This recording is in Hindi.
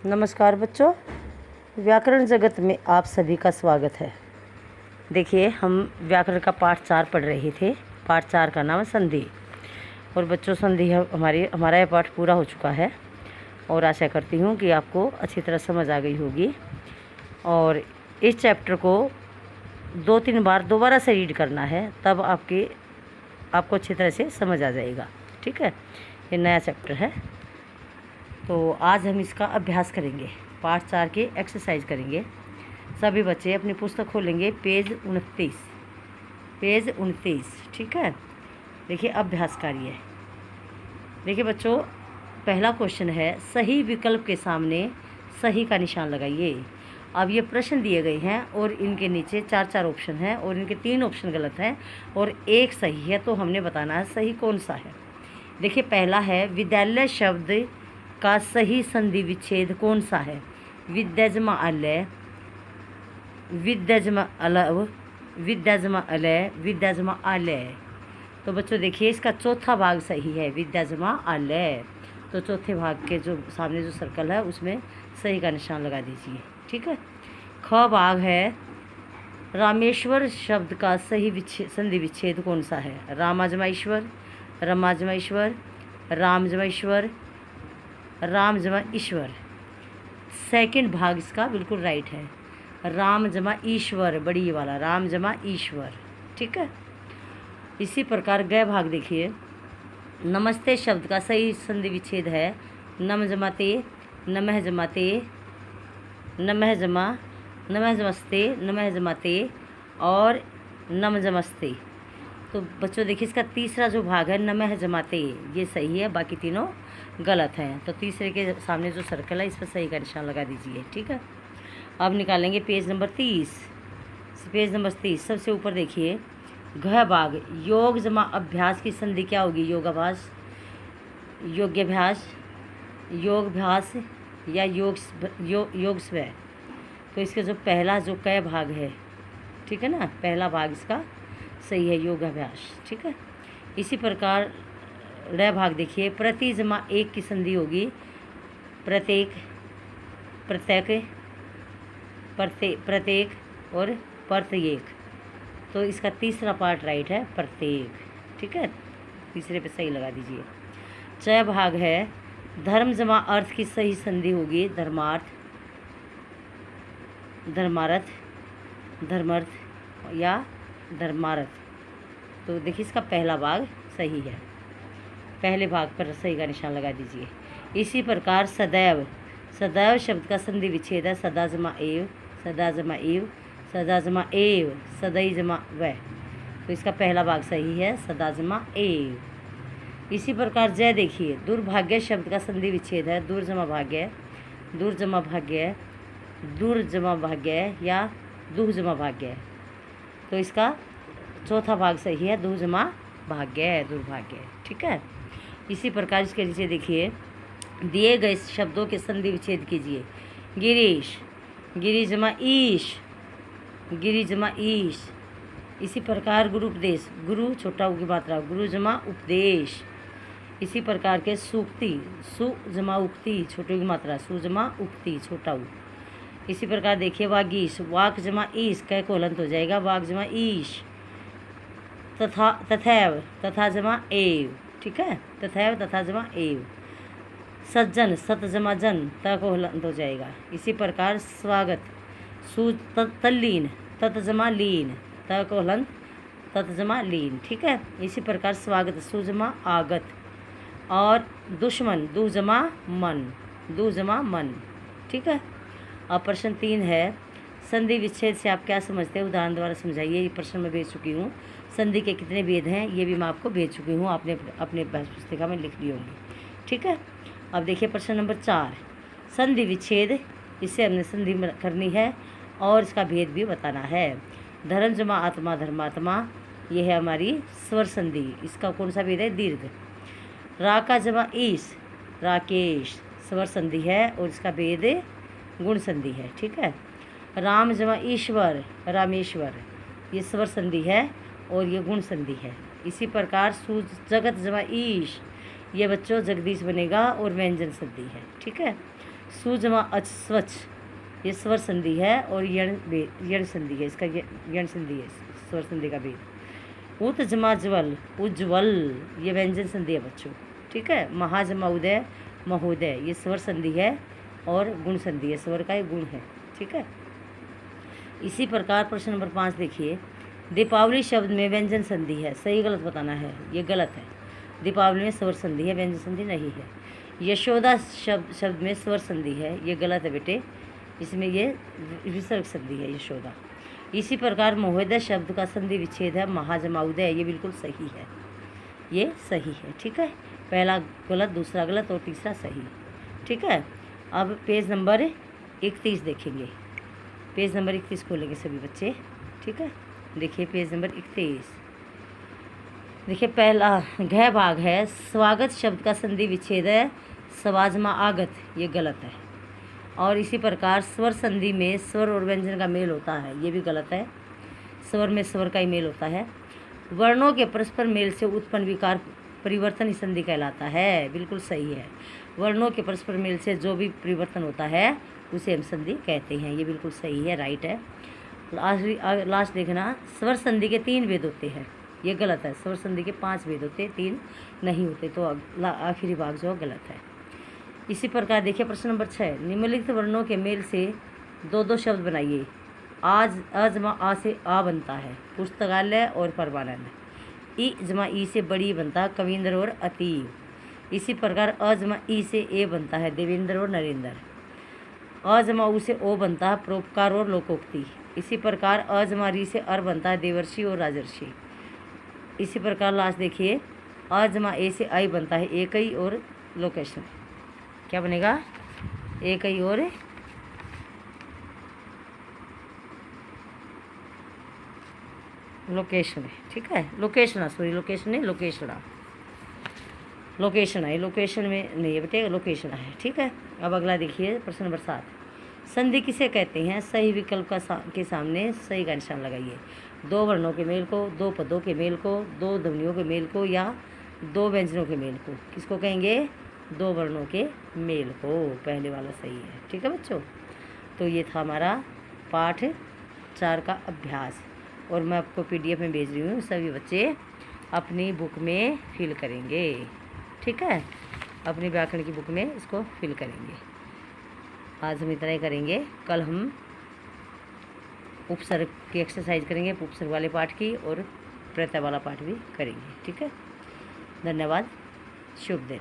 नमस्कार बच्चों, व्याकरण जगत में आप सभी का स्वागत है। देखिए, हम व्याकरण का पाठ 4 पढ़ रहे थे। पाठ 4 का नाम है संधि। और बच्चों, संधि हमारा यह पाठ पूरा हो चुका है और आशा करती हूँ कि आपको अच्छी तरह समझ आ गई होगी। और इस चैप्टर को 2-3 बार दोबारा से रीड करना है, तब आपको अच्छी तरह से समझ आ जाएगा। ठीक है, ये नया चैप्टर है। तो आज हम इसका अभ्यास करेंगे। पाठ 4 की एक्सरसाइज करेंगे। सभी बच्चे अपनी पुस्तक खोलेंगे, पेज 29। ठीक है, देखिए अभ्यास कार्य। देखिए बच्चों, पहला क्वेश्चन है, सही विकल्प के सामने सही का निशान लगाइए। अब ये प्रश्न दिए गए हैं और इनके नीचे 4 ऑप्शन हैं और इनके 3 ऑप्शन गलत हैं और 1 सही है। तो हमने बताना है सही कौन सा है। देखिए, पहला है, विद्यालय शब्द का सही संधि विच्छेद कौन सा है? विद्याजमालय, विद्याजमालय। तो बच्चों देखिए, इसका चौथा भाग सही है, विद्याजमालय। तो चौथे भाग के जो सामने जो सर्कल है उसमें सही का निशान लगा दीजिए। ठीक है। ख भाग है, रामेश्वर शब्द का सही संधि विच्छेद कौन सा है? रामाजमाईश्वर, रमाजमाईश्वर, रामजमाईश्वर, राम जमा ईश्वर। सेकंड भाग इसका बिल्कुल राइट है, राम जमा ईश्वर, बड़ी वाला राम जमा ईश्वर। ठीक है। इसी प्रकार ग भाग देखिए, नमस्ते शब्द का सही संधि विच्छेद है नम जमाते, नमः जमाते, नमः जमा, नमः जमस्ते, नमः जमाते और नम जमस्ते। तो बच्चों देखिए, इसका तीसरा जो भाग है नमः जमाते, ये सही है, बाकी तीनों गलत हैं। तो तीसरे के सामने जो सर्कल है इस पर सही का निशान लगा दीजिए। ठीक है। अब निकालेंगे पेज नंबर 30। पेज नंबर 30 सबसे ऊपर देखिए, घ भाग, योग जमा अभ्यास की संधि क्या होगी? योगाभ्यास, योग्याभ्यास, योगभ्यास या योग स्व। तो इसका जो पहला जो क भाग है, ठीक है ना, पहला भाग इसका सही है, योगाभ्यास। ठीक है। इसी प्रकार ड़ भाग देखिए, प्रति जमा एक की संधि होगी प्रत्येक, प्रत्येक, प्रत्येक और प्रत्येक। तो इसका तीसरा पार्ट राइट है, प्रत्येक। ठीक है, तीसरे पे सही लगा दीजिए। च भाग है, धर्म जमा अर्थ की सही संधि होगी धर्मार्थ, धर्मार्थ, धर्मर्थ या धर्मार्थ। तो देखिए, इसका पहला भाग सही है, पहले भाग पर सही का निशान लगा दीजिए। इसी प्रकार सदैव, सदैव शब्द का संधि विच्छेद है सदा जमा एव, सदा जमा एव, सदा जमा एव, सदई जमा व। तो इसका पहला भाग सही है, सदा जमा एव। इसी प्रकार जय देखिए, दुर्भाग्य शब्द का संधि विच्छेद है दूर जमा भाग्य, दूर जमा भाग्य, दूर जमा भाग्य या दुह जमा भाग्य। तो इसका चौथा भाग सही है, दुह जमा भाग्य, दुर्भाग्य। ठीक है। इसी प्रकार इसके नीचे देखिए, दिए गए शब्दों के संधि विच्छेद कीजिए। गिरीश, गिरी जमा ईश, गिरी जमा ईश। इसी प्रकार गुरु उपदेश, गुरु छोटा उ की मात्रा, गुरु जमा उपदेश। इसी प्रकार के सूक्ति, सु जमा उक्ति, छोटे की मात्रा, सु जमा उक्ति, छोटा उ। इसी प्रकार देखिए, वागीश, वाक जमा ईश, कै को हलंत हो जाएगा, वाक जमा ईश। तथा, तथैव, तथा जमा एव। ठीक है, तथैव, तथा जमा एव। सज्जन, सत जमा जन, त को हलंत हो जाएगा। इसी प्रकार स्वागत, सु तल्लीन, तत जमा लीन, त को हलंत, तत जमा लीन। ठीक है। इसी प्रकार स्वागत, सु जमा आगत। और दुश्मन, दु जमा मन, दु जमा मन। ठीक है। अब प्रश्न 3 है, संधि विच्छेद से आप क्या समझते हैं? उदाहरण द्वारा समझाइए। ये प्रश्न मैं भेज चुकी हूँ। संधि के कितने भेद हैं ये भी मैं आपको भेज चुकी हूँ, आपने अपने पुस्तिका में लिख ली होगी। ठीक है। अब देखिए प्रश्न नंबर 4, संधि विच्छेद, इससे हमने संधि करनी है और इसका भेद भी बताना है। धर्म जमा आत्मा, धर्मात्मा, ये है हमारी स्वर संधि। इसका कौन सा भेद है? दीर्घ। राका जमा ईश, राकेश, स्वर संधि है और इसका भेद गुण संधि है। ठीक है। राम जमा ईश्वर, रामेश्वर, ये स्वर संधि है और ये गुण संधि है। इसी प्रकार जगत जमा ईश, ये बच्चों जगदीश बनेगा और व्यंजन संधि है। ठीक है। सु जमा अच स्वच्छ, ये स्वर संधि है और यण संधि है, इसका यण संधि है, स्वर संधि का भेद। उत जमा ज्वल, उज्ज्वल, ये व्यंजन संधि है बच्चों, ठीक है। महा जमा उदय, महोदय, ये स्वर संधि है और गुण संधि है, स्वर का एक गुण है, ठीक है। इसी प्रकार प्रश्न नंबर 5 देखिए, दीपावली शब्द में व्यंजन संधि है, सही गलत बताना है, ये गलत है। दीपावली में स्वर संधि है, व्यंजन संधि नहीं है। यशोदा शब्द में स्वर संधि है, ये गलत है बेटे, इसमें ये विसर्ग संधि है यशोदा। इसी प्रकार महोदय शब्द का संधि विच्छेद है महाजमाउदय, ये बिल्कुल सही है, ये सही है, ठीक है। पहला गलत, दूसरा गलत और तीसरा सही, ठीक है। अब पेज नंबर 31 देखेंगे, पेज नंबर 31 खोलेंगे सभी बच्चे, ठीक है। देखिए पेज नंबर 31, देखिए पहला घ भाग है, स्वागत शब्द का संधि विच्छेद है स्वाजमा आगत, ये गलत है। और इसी प्रकार स्वर संधि में स्वर और व्यंजन का मेल होता है, ये भी गलत है, स्वर में स्वर का ही मेल होता है। वर्णों के परस्पर मेल से उत्पन्न विकार परिवर्तन ही संधि कहलाता है, बिल्कुल सही है। वर्णों के परस्पर मेल से जो भी परिवर्तन होता है उसे हम संधि कहते हैं, ये बिल्कुल सही है, राइट है। लास्ट देखना, स्वर संधि के 3 भेद होते हैं, ये गलत है। स्वर संधि के 5 भेद होते, 3 नहीं होते, तो आखिरी भाग जो गलत है। इसी प्रकार देखिए प्रश्न नंबर 6, निम्नलिखित वर्णों के मेल से 2 शब्द बनाइए। आज अजमा आ से आ बनता है, पुस्तकालय और परमानंद। ई जमा ई से बड़ी बनता है कविंद्र और अतीब। इसी प्रकार अजमा ई से ए बनता है देवेंद्र और नरेंद्र। अजमा ऊ से ओ बनता है परोपकार और लोकोक्ति। इसी प्रकार अजमा री से अर बनता है देवर्षि और राजर्षि। इसी प्रकार लास्ट देखिए, अजमा ए से आई बनता है एकई और लोकेशन, क्या बनेगा, एकई और लोकेशन है, ठीक है। लोकेशना, सॉरी लोकेशन नहीं, लोकेशना, लोकेशन है, लोकेशन में नहीं है बेटे, लोकेशन है, ठीक है। अब अगला देखिए प्रश्न नंबर 7, संधि किसे कहते हैं? सही विकल्प के सामने सही का निशान लगाइए। 2 वर्णों के मेल को, 2 पदों के मेल को, 2 ध्वनियों के मेल को या 2 व्यंजनों के मेल को, किसको कहेंगे? 2 वर्णों के मेल को, पहले वाला सही है, ठीक है बच्चों। तो ये था हमारा पाठ 4 का अभ्यास, और मैं आपको PDF में भेज रही हूँ, सभी बच्चे अपनी बुक में फिल करेंगे, ठीक है, अपनी व्याकरण की बुक में इसको फिल करेंगे। आज हम इतना ही करेंगे, कल हम उपसर्ग की एक्सरसाइज करेंगे, उपसर्ग वाले पाठ की, और प्रत्यय वाला पाठ भी करेंगे, ठीक है। धन्यवाद, शुभ दिन।